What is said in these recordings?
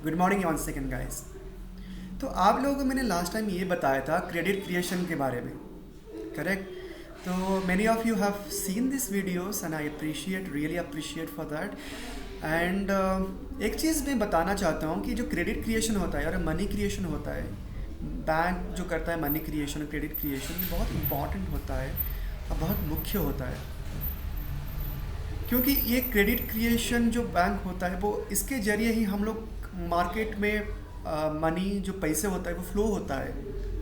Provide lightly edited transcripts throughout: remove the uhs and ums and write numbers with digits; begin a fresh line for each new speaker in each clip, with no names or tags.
Good morning one second guys. तो आप लोगों को मैंने लास्ट टाइम ये बताया था क्रेडिट क्रिएशन के बारे में, करेक्ट? तो many of you have seen this videos and I appreciate, really appreciate for that. And एक चीज़ मैं बताना चाहता हूँ कि जो क्रेडिट क्रिएशन होता है और मनी क्रिएशन होता है, बैंक जो करता है मनी क्रिएशन और क्रेडिट क्रिएशन, ये बहुत इंपॉर्टेंट होता है और बहुत मुख्य होता है। क्योंकि ये क्रेडिट क्रिएशन जो बैंक होता है वो इसके ज़रिए ही हम लोग मार्केट में मनी जो पैसे होता है वो फ्लो होता है,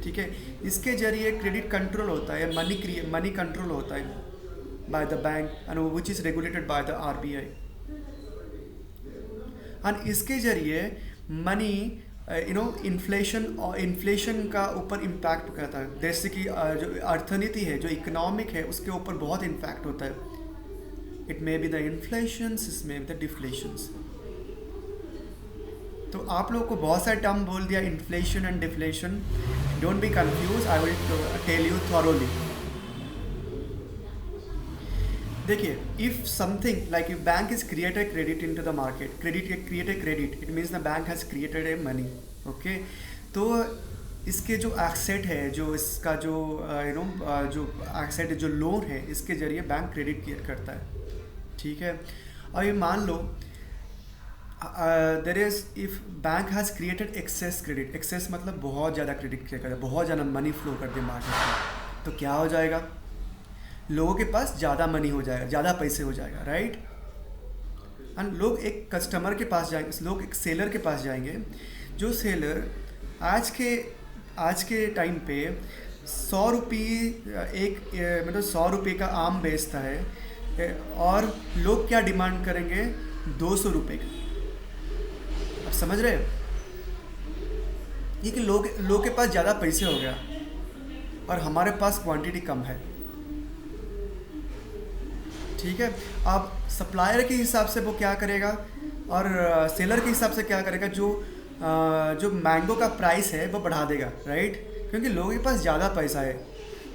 ठीक है। इसके ज़रिए क्रेडिट कंट्रोल होता है, मनी कंट्रोल होता है by the bank and which is regulated by the RBI. And इसके ज़रिए मनी इन्फ्लेशन का ऊपर इम्पैक्ट करता है। जैसे कि जो अर्थनीति है, जो इकोनॉमिक है, उसके ऊपर बहुत इम्पैक्ट होता है। It may be the inflations, it may be the deflations. तो आप लोगों को बहुत सारे टर्म बोल दिया, inflation and deflation. Don't be confuse, I will tell you thoroughly. देखिए, if something like if bank is created credit into the market, created credit, it means the bank has created a money, okay. तो इसके जो asset है, जो इसका जो जो asset है, जो लोन है, इसके जरिए बैंक क्रेडिट क्रिएट करता है, ठीक है। और ये मान लो there is if bank has created excess credit, excess मतलब बहुत ज़्यादा क्रेडिट क्रिएट करता है, बहुत ज़्यादा मनी फ्लो कर दे मार्केट में, तो क्या हो जाएगा? लोगों के पास ज़्यादा मनी हो जाएगा, ज़्यादा पैसे हो जाएगा, राइट। एंड लोग एक कस्टमर के पास जाएंगे, लोग एक सेलर के पास जाएंगे, जो सेलर आज के टाइम पे 100 रुपये मतलब 100 रुपये का आम बेचता है, और लोग क्या डिमांड करेंगे? 200 रुपये का। आप समझ रहे हैं? ये कि लोग के पास ज़्यादा पैसे हो गया और हमारे पास क्वांटिटी कम है, ठीक है। अब सप्लायर के हिसाब से वो क्या करेगा और सेलर के हिसाब से क्या करेगा? जो मैंगो का प्राइस है वो बढ़ा देगा, राइट, क्योंकि लोगों के पास ज़्यादा पैसा है।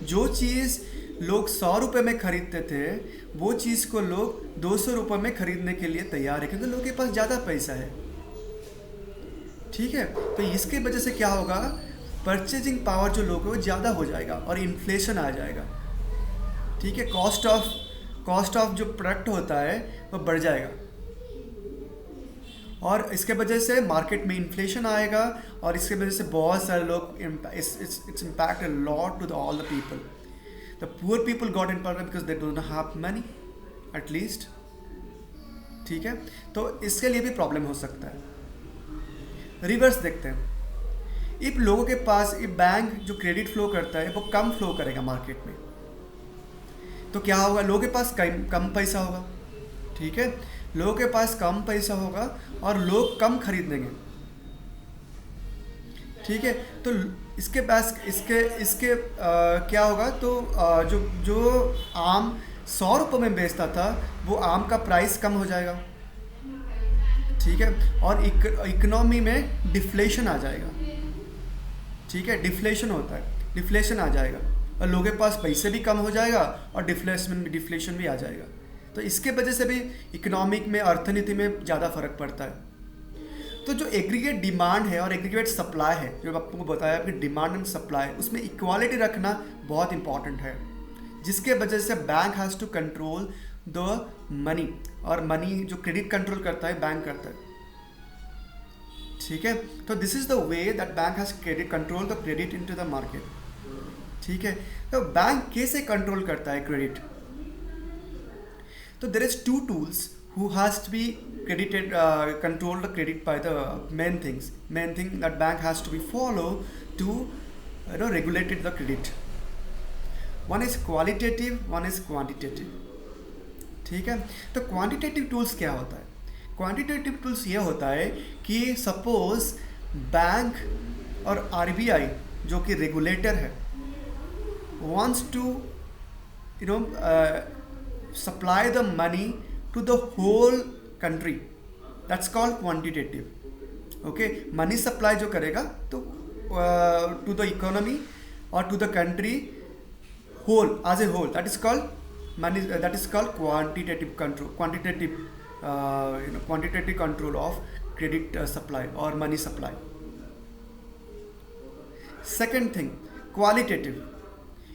जो चीज़ लोग 100 रुपये में ख़रीदते थे, वो चीज़ को लोग 200 रुपये में ख़रीदने के लिए तैयार है, क्योंकि लोगों के पास ज़्यादा पैसा है, ठीक है। तो इसके वजह से क्या होगा? परचेजिंग पावर जो लोगों को ज़्यादा हो जाएगा और इन्फ्लेशन आ जाएगा, ठीक है। कॉस्ट ऑफ जो प्रोडक्ट होता है वो बढ़ जाएगा, और इसके वजह से मार्केट में इन्फ्लेशन आएगा, और इसके वजह से बहुत सारे लोग it's impact a lot to the all the people. The poor people got in problem because they don't have money at least, ठीक है। तो इसके लिए भी प्रॉब्लम हो सकता है। रिवर्स देखते हैं। इफ लोगों के पास बैंक जो क्रेडिट फ्लो करता है वो कम फ्लो करेगा मार्केट में, तो क्या होगा? लोगों के पास कम पैसा होगा, ठीक है। लोगों के पास कम पैसा होगा और लोग कम खरीदेंगे, ठीक है। तो इसके क्या होगा? तो जो आम 100 रुपये में बेचता था, वो आम का प्राइस कम हो जाएगा, ठीक है। और इकोनॉमी में डिफ्लेशन आ जाएगा, ठीक है। डिफ्लेशन होता है, डिफ्लेशन आ जाएगा और लोगों के पास पैसे भी कम हो जाएगा और डिफ्लेशन भी आ जाएगा। तो इसके वजह से भी इकोनॉमिक में, अर्थनीति में ज़्यादा फर्क पड़ता है। तो जो एग्रीगेट डिमांड है और एग्रीगेट सप्लाई है, जो आपको बताया कि डिमांड एंड सप्लाई, उसमें इक्वालिटी रखना बहुत इंपॉर्टेंट है, जिसके वजह से bank has to control the money, और मनी जो क्रेडिट कंट्रोल करता है बैंक करता है, ठीक है। तो this is the way that bank has credit control the credit into the market, ठीक है। तो बैंक कैसे कंट्रोल करता है क्रेडिट? तो there is 2 tools who has to be credited control the credit by the main thing that bank has to be follow to regulated the credit. One is qualitative, one is quantitative, ठीक है। तो quantitative tools क्या होता है? Quantitative tools ये होता है कि सपोज बैंक और आरबीआई जो कि रेगुलेटर है wants to supply the money to the whole country, that's called quantitative, okay। Money supply जो करेगा तो to the economy or to the country whole as a whole, that is called money, that is called quantitative control of credit supply or money supply. Second thing, qualitative.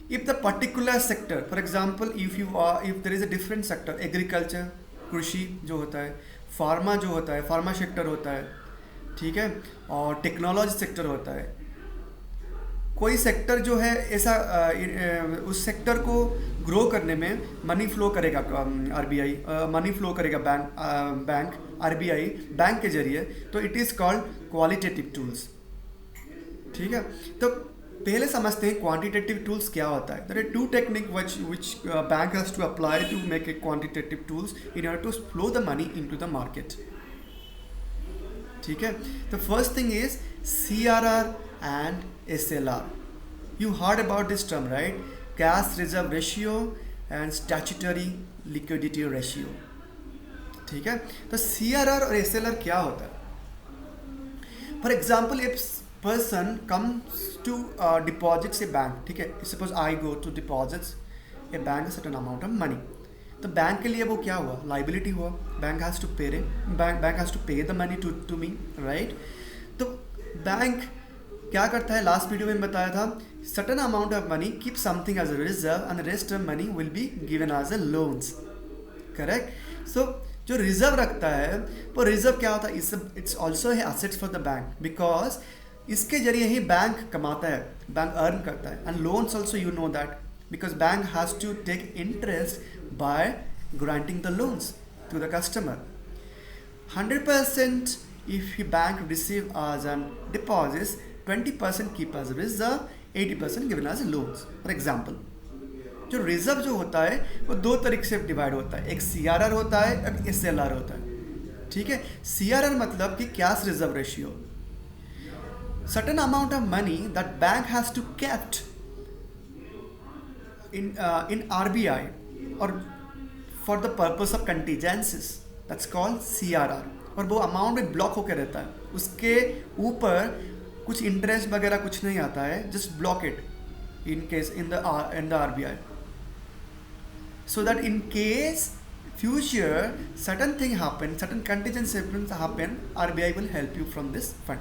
If the particular sector, for example, if there is a different sector, agriculture, कृषि जो होता है, pharma जो होता है, pharma sector होता है, ठीक है, और टेक्नोलॉजी सेक्टर होता है, कोई सेक्टर जो है ऐसा उस सेक्टर को ग्रो करने में मनी फ्लो करेगा आरबीआई, मनी फ्लो करेगा बैंक आरबीआई बैंक के जरिए, तो it is called qualitative tools. ठीक है, तो पहले समझते हैं क्वांटिटेटिव टूल्स क्या होता है. There are two technique which bank has to apply to make a quantitative tools in order to flow the money into the market. ठीक है, the first thing is CRR and SLR. You heard about this term, right? Cash reserve ratio and statutory liquidity ratio. ठीक है, तो CRR और SLR क्या होता है? For example, if person comes to deposits a bank, ठीक है, suppose I go to deposits a bank a certain amount of money. तो बैंक के लिए वो क्या हुआ? लाइबिलिटी हुआ. Bank has to pay bank has to pay the money to me, right? तो बैंक क्या करता है, लास्ट वीडियो में बताया था, certain amount of money keep something as a reserve and rest of money will be given as a loans. Correct. So जो reserve रखता है वो रिजर्व क्या होता है? इट्स ऑल्सो है assets for the bank, because इसके जरिए ही बैंक कमाता है, बैंक अर्न करता है. And loans also, you know that, because bank has to take interest by granting the loans to the customer. 100% if bank receive as an deposits, 20% keep as reserve, 80% given as loans. For example, जो reserve जो होता है वो दो तरीके से divide होता है. एक CRR होता है, एक SLR होता है. ठीक है, CRR मतलब कि cash reserve ratio. Certain amount of money that bank has to kept in RBI or for the purpose of contingencies, that's called CRR. और वो अमाउंट में ब्लॉक होकर रहता है, उसके ऊपर कुछ इंटरेस्ट वगैरह कुछ नहीं आता है, just block it in case in the RBI, so that in case future certain thing happen, certain contingency happen, RBI will help you from this fund.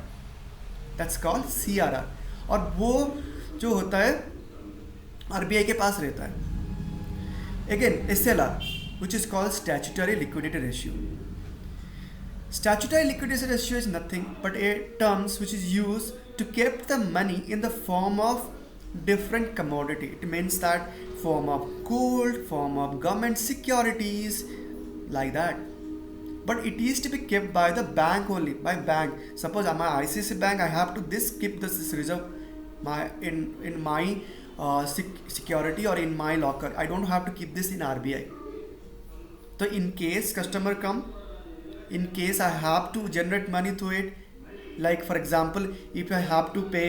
That's called CRR. और वो जो होता है RBI के पास रहता है. Again, SLR, which is called statutory liquidity ratio. Statutory liquidity ratio is nothing but a terms which is used to keep the money in the form of different commodity. It means that form of gold, form of government securities, like that. But it is to be kept by the bank only, by bank. Suppose I'm an ICICI bank, I have to keep this reserve in my security or in my locker. I don't have to keep this in RBI. So in case customer come, in case I have to generate money through it, like for example, if I have to pay,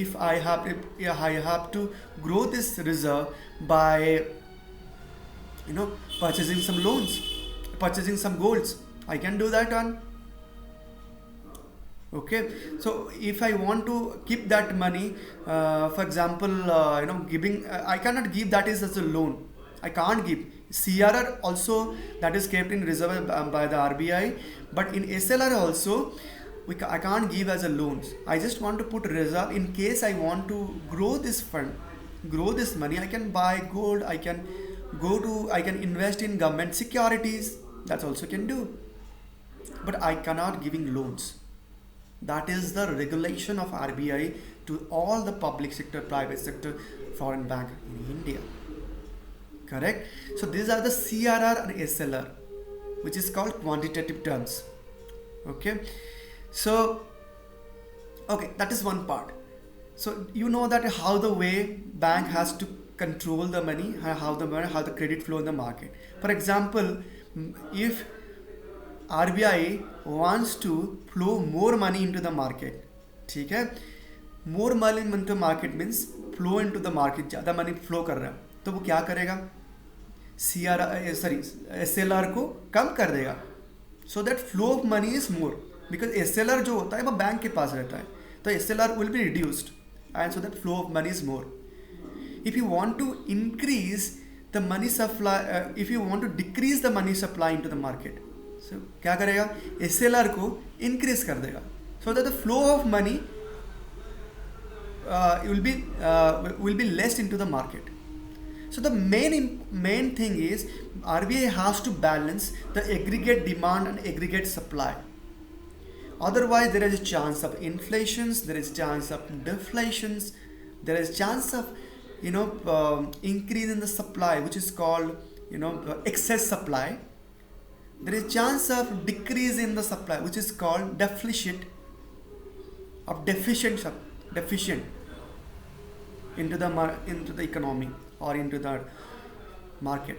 if I have to grow this reserve by purchasing some loans, purchasing some golds, I can do that on. Okay, so if I want to keep that money, for example, giving, I cannot give that is as a loan. I can't give. CRR also, that is kept in reserve by the RBI, but in SLR also I can't give as a loans. I just want to put reserve in case I want to grow this fund, grow this money. I can buy gold, I can invest in government securities, that also can do, but I cannot giving loans. That is the regulation of RBI to all the public sector, private sector, foreign bank in India. Correct. So these are the CRR and SLR, which is called quantitative terms. Okay, so that is one part. So you know that how the way bank has to control the money, how the credit flow in the market. For example, if RBI wants to flow more money into the market, ठीक है, more money into the market means flow into the market, ज़्यादा money flow कर रहा है, तो वो क्या करेगा? SLR को कम कर देगा, so that flow of money is more, because SLR जो होता है वो बैंक के पास रहता है, तो SLR will be reduced, and so that flow of money is more. If you want to increase the money supply, if you want to decrease the money supply into the market, क्या करेगा, SLR को increase कर देगा, so that the flow of money will be less into the market. So the main thing is RBI has to balance the aggregate demand and aggregate supply. Otherwise, there is a chance of inflations, there is chance of deflations, there is chance of increase in the supply, which is called excess supply. There is chance of decrease in the supply, which is called deficient into the economy or into the market.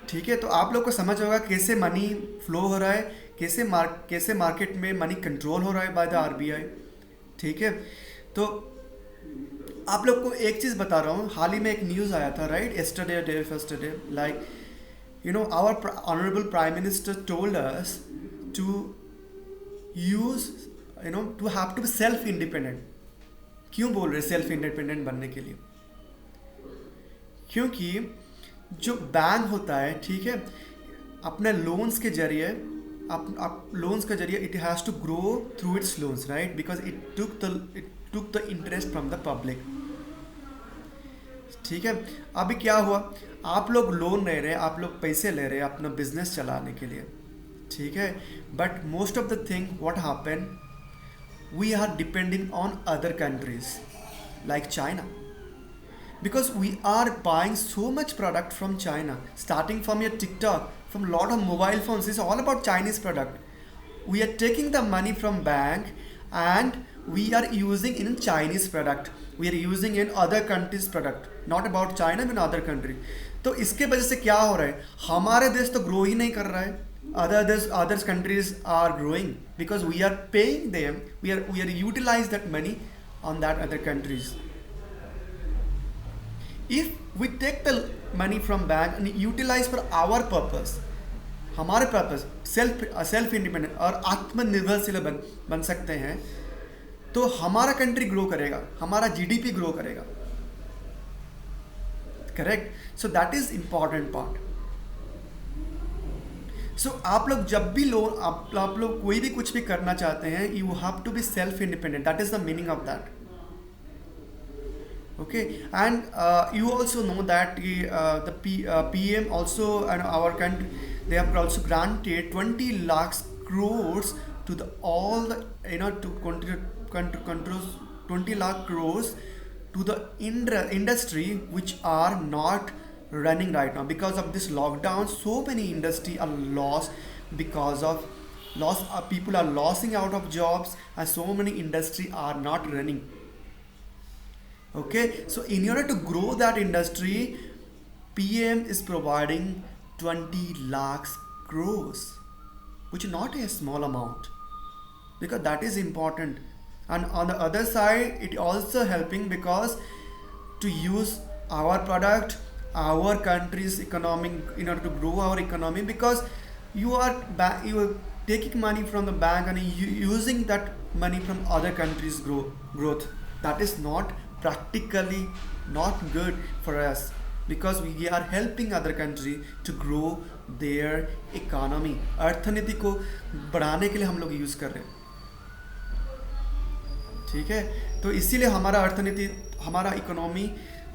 ठीक है, तो आप लोग को समझ होगा कैसे money flow हो रहा है, कैसे मार्केट में मनी कंट्रोल हो रहा है बाय द आरबीआई. ठीक है, तो आप लोग को एक चीज़ बता रहा हूँ, हाल ही में एक न्यूज़ आया था, right, yesterday, like our honorable prime minister told us to use to have to be self independent. क्यों बोल रहे सेल्फ इंडिपेंडेंट बनने के लिए? क्योंकि जो बैंक होता है, ठीक है, अपने लोन्स के जरिए लोन्स के जरिए it has to grow through its loans, right, because it took the interest from the public. ठीक है, अभी क्या हुआ, आप लोग लोन ले रहे हैं, आप लोग पैसे ले रहे हैं अपना बिजनेस चलाने के लिए. ठीक है, but most of the thing what happen, we are depending on other countries like China, because we are buying so much product from China, starting from your TikTok, from lot of mobile phones. It's all about Chinese product. We are taking the money from bank and we are using in Chinese product, we are using in other countries product, not about China but other country. तो इसके वजह से क्या हो रहा है, हमारे देश तो ग्रो ही नहीं कर रहा है, other countries are growing because we are paying them, we are utilize that money on that other countries. If we take the money from bank and utilize for our purpose, हमारे purpose self independent और आत्मनिर्भरशील बन सकते हैं, तो हमारा country grow करेगा, हमारा GDP grow करेगा. Correct, so that is important part. So आप लोग जब भी आप लोग कोई भी कुछ भी करना चाहते हैं, you have to be self independent. That is the meaning of that. Okay, and you also know that the PM also, and our country, they have also granted 20 lakhs crores to the all the to control 20 lakh crores to the industry which are not running right now because of this lockdown. So many industry are lost because of people are losing out of jobs, and so many industry are not running. Okay, so in order to grow that industry, PM is providing 20 lakhs crores, which is not a small amount, because that is important. And on the other side, it also helping because to use our product, our country's economy, in order to grow our economy, because you are taking money from the bank and using that money from other countries' growth. That is not practically not good for us, because we are helping other country to grow their economy. अर्थनीति को बढ़ाने के लिए हम लोग use कर रहे हैं. ठीक है, तो इसीलिए हमारा अर्थनीति, हमारा इकोनॉमी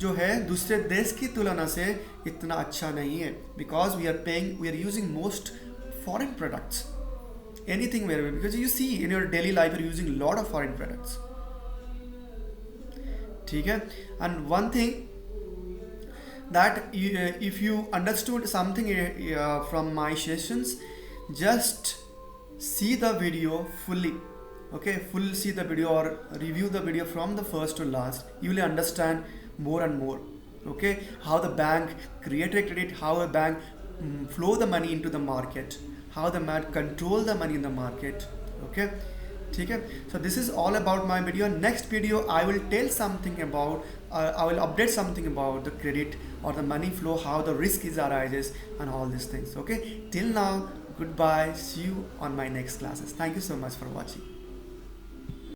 जो है दूसरे देश की तुलना से इतना अच्छा नहीं है, because we are using most foreign products, anything wherever, because you see in your daily life you're using a lot of foreign products. ठीक है, and one thing that if you understood something from my sessions, just see the video fully. Okay, see the video or review the video from the first to last. You will understand more and more. Okay, how the bank create a credit, how a bank flow the money into the market, how the bank control the money in the market. Okay, ठीक है, so this is all about my video. Next video I will tell something about, I will update something about the credit or the money flow, how the risk is arises and all these things. Okay, till now, goodbye, see you on my next classes. Thank you so much for watching.